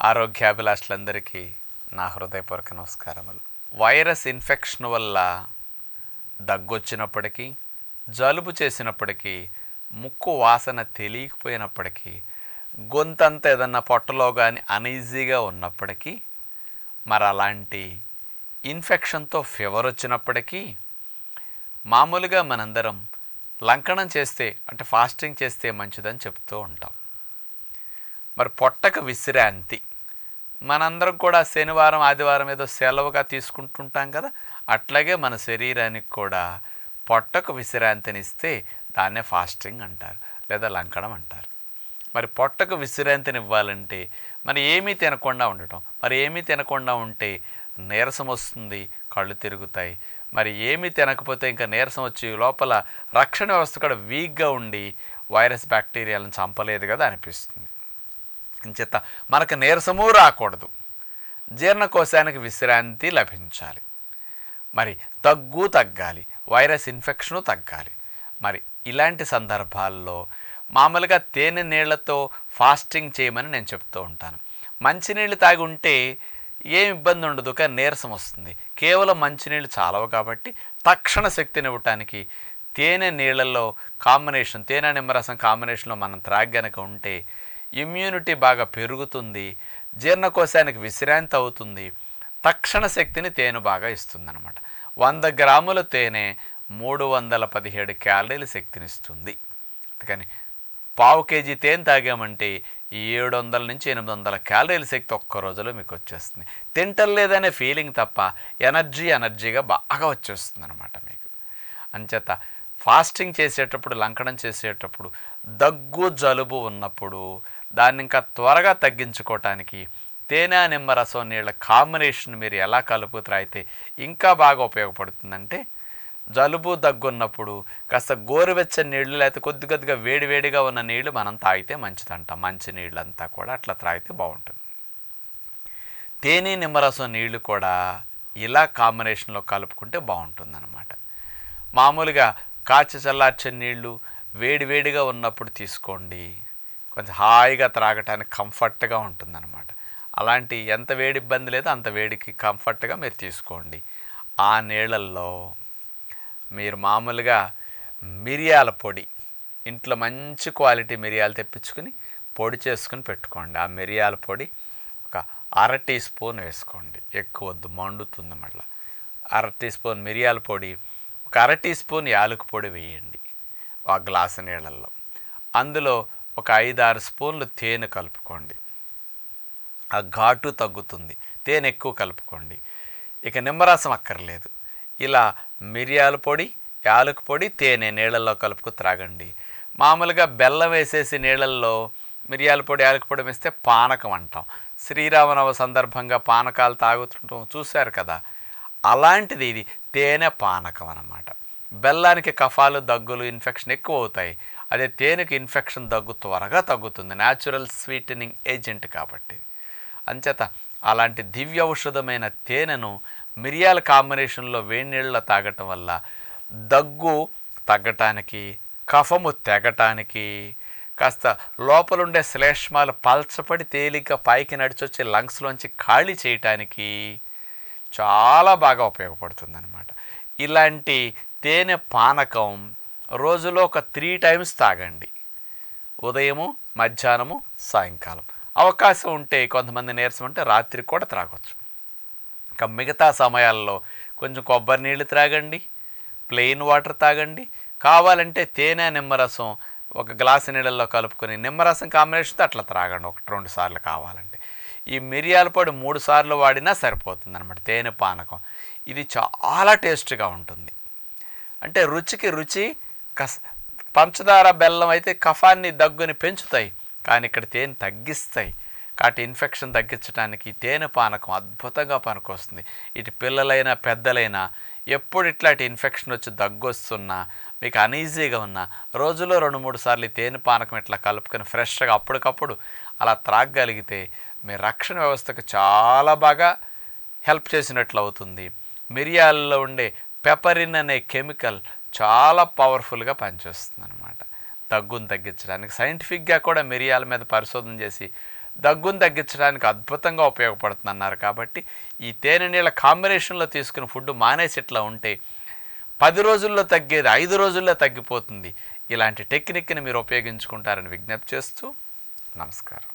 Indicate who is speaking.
Speaker 1: ఆరోగ్యాభిలాషులందరికీ నా హృదయపూర్వక నమస్కారములు. వైరస్ ఇన్ఫెక్షన్ వల్ల దగ్గొచ్చినప్పటికీ, జలుబు చేసినప్పటికీ, ముక్కు వాసన తెలియకపోయినప్పటికీ, గొంతంతా ఏదన్నా పొట్టలో కానీ అనీజీగా ఉన్నప్పటికీ, మరి అలాంటి ఇన్ఫెక్షన్తో ఫీవర్ వచ్చినప్పటికీ మామూలుగా మనందరం లంకణం చేస్తే అంటే ఫాస్టింగ్ చేస్తే మంచిదని చెప్తూ ఉంటాం. మరి పొట్టకు విశ్రాంతి మనందరం కూడా శనివారం ఆదివారం ఏదో సెలవుగా తీసుకుంటుంటాం కదా, అట్లాగే మన శరీరానికి కూడా పొట్టకు విశ్రాంతినిస్తే దాన్నే ఫాస్టింగ్ అంటారు లేదా లంకణం అంటారు. మరి పొట్టకు విశ్రాంతిని ఇవ్వాలంటే మరి ఏమీ తినకుండా ఉండటం, మరి ఏమీ తినకుండా ఉంటే నీరసం వస్తుంది, కళ్ళు తిరుగుతాయి. మరి ఏమీ తినకపోతే ఇంకా నీరసం వచ్చి లోపల రక్షణ వ్యవస్థ కూడా వీక్గా ఉండి వైరస్ బ్యాక్టీరియాలను చంపలేదు కదా అనిపిస్తుంది. అంచేత మనకు నీరసము రాకూడదు, జీర్ణకోశానికి విశ్రాంతి లభించాలి, మరి దగ్గు తగ్గాలి, వైరస్ ఇన్ఫెక్షను తగ్గాలి. మరి ఇలాంటి సందర్భాల్లో మామూలుగా తేనె నీళ్లతో ఫాస్టింగ్ చేయమని నేను చెప్తూ ఉంటాను. మంచినీళ్ళు తాగి ఉంటే ఏం ఇబ్బంది ఉండదు, కానీ నీరసం వస్తుంది. కేవలం మంచినీళ్ళు చాలవు కాబట్టి తక్షణ శక్తిని ఇవ్వటానికి తేనె నీళ్ళల్లో కాంబినేషన్, తేనె నిమ్మరసం కాంబినేషన్లో మనం త్రాగి గనక ఉంటే ఇమ్యూనిటీ బాగా పెరుగుతుంది, జీర్ణకోశానికి విశ్రాంతి అవుతుంది, తక్షణ శక్తిని తేనె బాగా ఇస్తుందన్నమాట. 100 గ్రాముల తేనె 317 క్యాలరీల శక్తినిస్తుంది. అందుకని పావు కేజీ తేనె తాగామంటే 700 నుంచి 800 క్యాలరీల శక్తి ఒక్క రోజులో మీకు వచ్చేస్తుంది. తింటలేదనే ఫీలింగ్ తప్ప ఎనర్జీగా బాగా వచ్చేస్తుంది అనమాట మీకు. అంచేత ఫాస్టింగ్ చేసేటప్పుడు, లంకణం చేసేటప్పుడు దగ్గు జలుబు ఉన్నప్పుడు దాన్ని ఇంకా త్వరగా తగ్గించుకోవటానికి తేనె నిమ్మరసం నీళ్ళ కాంబినేషన్ మీరు ఎలా కలుపు త్రాగితే ఇంకా బాగా ఉపయోగపడుతుందంటే, జలుబు దగ్గు ఉన్నప్పుడు కాస్త గోరువెచ్చని నీళ్ళు లేకపోతే కొద్దిగా వేడివేడిగా ఉన్న నీళ్లు మనం తాగితే మంచిదంట. మంచి నీళ్ళంతా కూడా అట్లా త్రాగితే బాగుంటుంది. తేనె నిమ్మరసం నీళ్లు కూడా ఇలా కాంబినేషన్లో కలుపుకుంటే బాగుంటుందన్నమాట. మామూలుగా కాచి చల్లార్చిన నీళ్ళు వేడివేడిగా ఉన్నప్పుడు తీసుకోండి, కొంచెం హాయిగా త్రాగటానికి కంఫర్ట్గా ఉంటుందన్నమాట. అలాంటి ఎంత వేడి ఇబ్బంది లేదో అంత వేడికి కంఫర్ట్గా మీరు తీసుకోండి. ఆ నీళ్ళల్లో మీరు మామూలుగా మిరియాల పొడి, ఇంట్లో మంచి క్వాలిటీ మిరియాలు తెప్పించుకుని పొడి చేసుకుని పెట్టుకోండి. ఆ మిరియాల పొడి ఒక 1/2 టీ స్పూన్ వేసుకోండి, ఎక్కువ వద్దు, మండుతుంది మళ్ళీ. 1/2 టీ స్పూన్ మిరియాల పొడి, ఒక 1/2 టీ స్పూన్ యాలక పొడి వేయండి ఆ గ్లాసు నీళ్ళల్లో. అందులో ఒక 5-6 స్పూన్లు తేనె కలుపుకోండి, ఆ ఘాటు తగ్గుతుంది. తేనె ఎక్కువ కలుపుకోండి. ఇక నిమ్మరసం అక్కర్లేదు. ఇలా మిరియాల పొడి, యాలక పొడి, తేనె నీళ్ళల్లో కలుపుకు త్రాగండి. మామూలుగా బెల్లం వేసేసి నీళ్ళల్లో మిరియాల పొడి, యాలక పొడి వేస్తే పానకం అంటాం. శ్రీరామనవ సందర్భంగా పానకాలు తాగుతుంటాం, చూశారు కదా. అలాంటిది ఇది తేనె పానకం అన్నమాట. బెల్లానికి కఫాలు, దగ్గులు, ఇన్ఫెక్షన్ ఎక్కువ అవుతాయి. అదే తేనెకి ఇన్ఫెక్షన్, దగ్గు త్వరగా తగ్గుతుంది, న్యాచురల్ స్వీటనింగ్ ఏజెంట్ కాబట్టి. అంచేత అలాంటి దివ్య ఔషధమైన తేనెను మిరియాల కాంబినేషన్లో వేడి నీళ్ళలో తాగటం వల్ల దగ్గు తగ్గటానికి, కఫము తెగటానికి, కాస్త లోపలుండే శ్లేష్మాలు పల్చపడి తేలిక పైకి నడిచొచ్చి లంగ్స్లోంచి ఖాళీ చేయటానికి చాలా బాగా ఉపయోగపడుతుందన్నమాట. ఇలాంటి తేనె పానకం రోజులో ఒక 3 టైమ్స్ తాగండి, ఉదయము, మధ్యాహ్నము, సాయంకాలం. అవకాశం ఉంటే కొంతమంది నీరసం అంటే రాత్రి కూడా త్రాగొచ్చు. ఇంకా మిగతా సమయాల్లో కొంచెం కొబ్బరి నీళ్ళు త్రాగండి, ప్లెయిన్ వాటర్ తాగండి. కావాలంటే తేనె నిమ్మరసం ఒక గ్లాసు నీళ్ళల్లో కలుపుకొని నిమ్మరసం కాంబినేషన్తో అట్లా త్రాగండి 1-2 సార్లు కావాలంటే. ఈ మిరియాల పొడి 3 సార్లు వాడినా సరిపోతుంది అనమాట తేనె పానకం. ఇది చాలా టేస్ట్గా ఉంటుంది. అంటే రుచికి రుచి. పంచదార, బెల్లం అయితే కఫాన్ని, దగ్గుని పెంచుతాయి, కానీ ఇక్కడ తేనె తగ్గిస్తాయి. కాబట్టి ఇన్ఫెక్షన్ తగ్గించడానికి తేనె పానకం అద్భుతంగా పనికొస్తుంది. ఇటు పిల్లలైనా పెద్దలైనా ఎప్పుడు ఇట్లాంటి ఇన్ఫెక్షన్ వచ్చి దగ్గు వస్తున్నా, మీకు అనీజీగా ఉన్నా రోజులో 2-3 సార్లు తేనె పానకం ఇట్లా కలుపుకొని ఫ్రెష్గా అప్పటికప్పుడు అలా త్రాగగలిగితే మీ రక్షణ వ్యవస్థకు చాలా బాగా హెల్ప్ చేసినట్లు అవుతుంది. మిరియాలలో ఉండే పెపరిన్ అనే కెమికల్ చాలా పవర్ఫుల్గా పనిచేస్తుంది అనమాట. దగ్గును తగ్గించడానికి సైంటిఫిక్గా కూడా మిరియాల మీద పరిశోధన చేసి దగ్గును తగ్గించడానికి అద్భుతంగా ఉపయోగపడుతుందన్నారు. కాబట్టి ఈ తేనె నీళ్ళ కాంబినేషన్లో తీసుకుని ఫుడ్ మానేసి ఇట్లా ఉంటే 10 రోజుల్లో తగ్గేది 5 రోజుల్లో తగ్గిపోతుంది. ఇలాంటి టెక్నిక్ని మీరు ఉపయోగించుకుంటారని విజ్ఞప్తి చేస్తూ నమస్కారం.